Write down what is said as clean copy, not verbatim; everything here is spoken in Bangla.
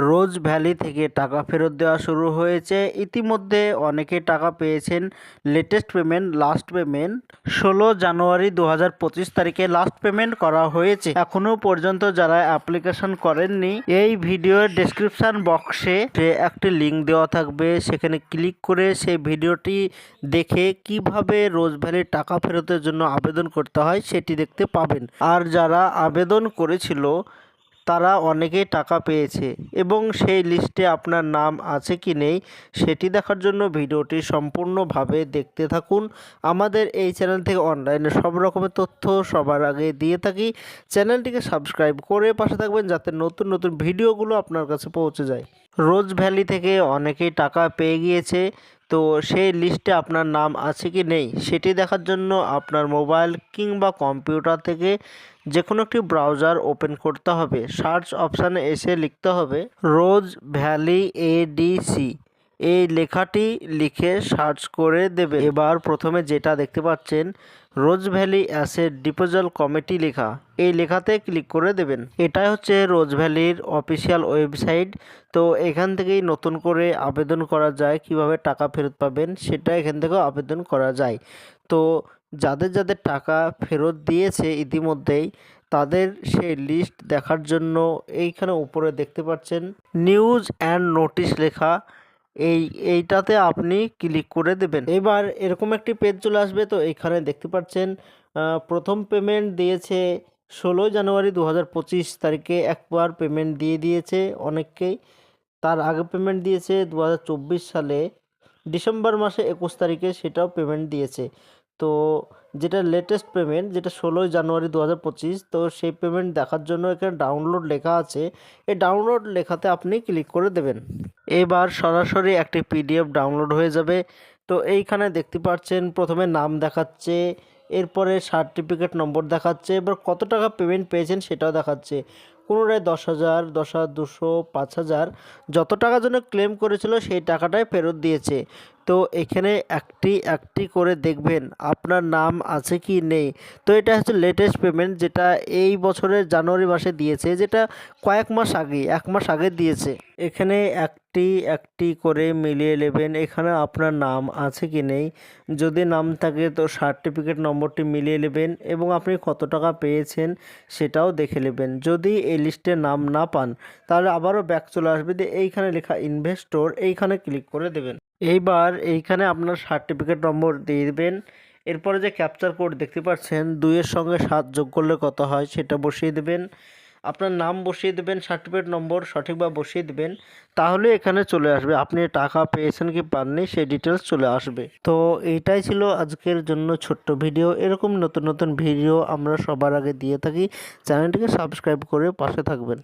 রোজ ভ্যালি থেকে টাকা ফেরত দেওয়া শুরু হয়েছে। ইতিমধ্যে অনেকে টাকা পেয়েছেন। লেটেস্ট পেমেন্ট, লাস্ট পেমেন্ট 16 জানুয়ারি 2025 তারিখে লাস্ট পেমেন্ট করা হয়েছে। এখনও পর্যন্ত যারা অ্যাপ্লিকেশন করেননি, এই ভিডিওর ডেসক্রিপশন বক্সে একটি লিঙ্ক দেওয়া থাকবে, সেখানে ক্লিক করে সেই ভিডিওটি দেখে কিভাবে রোজ ভ্যালির টাকা ফেরতের জন্য আবেদন করতে হয় সেটি দেখতে পাবেন। আর যারা আবেদন করেছিল তারা অনেকেই টাকা পেয়েছে এবং সেই লিস্টে আপনার নাম আছে কি নেই সেটি দেখার জন্য ভিডিওটি সম্পূর্ণভাবে দেখতে থাকুন। আমাদের এই চ্যানেল থেকে অনলাইনে সব রকমের তথ্য সবার আগে দিয়ে থাকি। চ্যানেলটিকে সাবস্ক্রাইব করে পাশে থাকবেন যাতে নতুন নতুন ভিডিওগুলো আপনার কাছে পৌঁছে যায়। রোজ ভ্যালি থেকে অনেকেই টাকা পেয়ে গিয়েছে, তো সেই লিস্টে আপনার নাম আছে কি নেই সেটি দেখার জন্য আপনার মোবাইল কিংবা কম্পিউটার থেকে যে কোনো একটি ব্রাউজার ওপেন করতে হবে। সার্চ অপশানে এসে লিখতে হবে রোজ ভ্যালি এডিসি, এই লেখাটি লিখে সার্চ করে দেবে। এবার প্রথমে যেটা দেখতে পাচ্ছেন রোজ ভ্যালি অ্যাসেট ডিপোজাল কমিটি লেখা, এই লেখাতে ক্লিক করে দেবেন। এটাই হচ্ছে রোজ ভ্যালির অফিসিয়াল ওয়েবসাইট। তো এখান থেকেই নতুন করে আবেদন করা যায়, কিভাবে টাকা ফেরত পাবেন সেটা এখান থেকেও আবেদন করা যায়। তো যাদের যাদের টাকা ফেরত দিয়েছে ইতিমধ্যেই তাদের সেই লিস্ট দেখার জন্য এইখানে উপরে দেখতে পাচ্ছেন নিউজ অ্যান্ড নোটিশ লেখা, এইটাতে আপনি ক্লিক করে দেবেন। এবার এরকম একটি পেজ চলে আসবে। তো এইখানে দেখতে পাচ্ছেন প্রথম পেমেন্ট দিয়েছে 16 জানুয়ারি 2025 তারিখে একবার পেমেন্ট দিয়ে দিয়েছে অনেককেই। তার আগে পেমেন্ট দিয়েছে 2024 সালে ডিসেম্বর মাসে 21 তারিখে, সেটাও পেমেন্ট দিয়েছে। তো যেটা লেটেস্ট পেমেন্ট, যেটা 16 জানুয়ারি 2025, তো সেই পেমেন্ট দেখার জন্য এখানে ডাউনলোড লেখা আছে, এই ডাউনলোড লেখাতে আপনি ক্লিক করে দেবেন। এবার সরাসরি একটি পিডিএফ ডাউনলোড হয়ে যাবে। তো এইখানে দেখতে পাচ্ছেন প্রথমে নাম দেখাচ্ছে, এরপরে সার্টিফিকেট নম্বর দেখাচ্ছে, এবার কত টাকা পেমেন্ট পেয়েছেন সেটাও দেখাচ্ছে। কোনোটায় 10,000, 10,200, 5,000, যত টাকার জন্য ক্লেম করেছিল সেই টাকাটাই ফেরত দিয়েছে। তো এখানে একটি একটি করে দেখবেন আপনার নাম আছে কি নেই। তো এটা হচ্ছে লেটেস্ট পেমেন্ট, যেটা এই বছরের জানুয়ারি মাসে দিয়েছে, যেটা কয়েক মাস আগে, 1 মাস আগে দিয়েছে। এখানে একটি একটি করে মিলিয়ে নেবেন এখানে আপনার নাম আছে কি নেই। যদি নাম থাকে তো সার্টিফিকেট নম্বরটি মিলিয়ে নেবেন এবং আপনি কত টাকা পেয়েছেন সেটাও দেখে নেবেন। যদি এই লিস্টে নাম না পান তাহলে আবারও ব্যাক চলে আসবে, দিয়ে এইখানে লেখা ইনভেস্টর, এইখানে ক্লিক করে দেবেন। এইবার এইখানে আপনার সার্টিফিকেট নম্বর দিয়ে দেবেন। এরপরে যে ক্যাপচার কোড দেখতে পাচ্ছেন 2-এর সঙ্গে 7 যোগ করলে কত হয় সেটা বসিয়ে দেবেন। আপনার নাম বসিয়ে দেবেন, সার্টিফিকেট নম্বর সঠিকভাবে বসিয়ে দেবেন, তাহলে এখানে চলে আসবে আপনি টাকা পেয়েছেন কি পাননি সেই ডিটেলস চলে আসবে। তো এইটাই ছিল আজকের জন্য ছোট্ট ভিডিও। এরকম নতুন নতুন ভিডিও আমরা সবার আগে দিয়ে থাকি, চ্যানেলটিকে সাবস্ক্রাইব করে পাশে থাকবেন।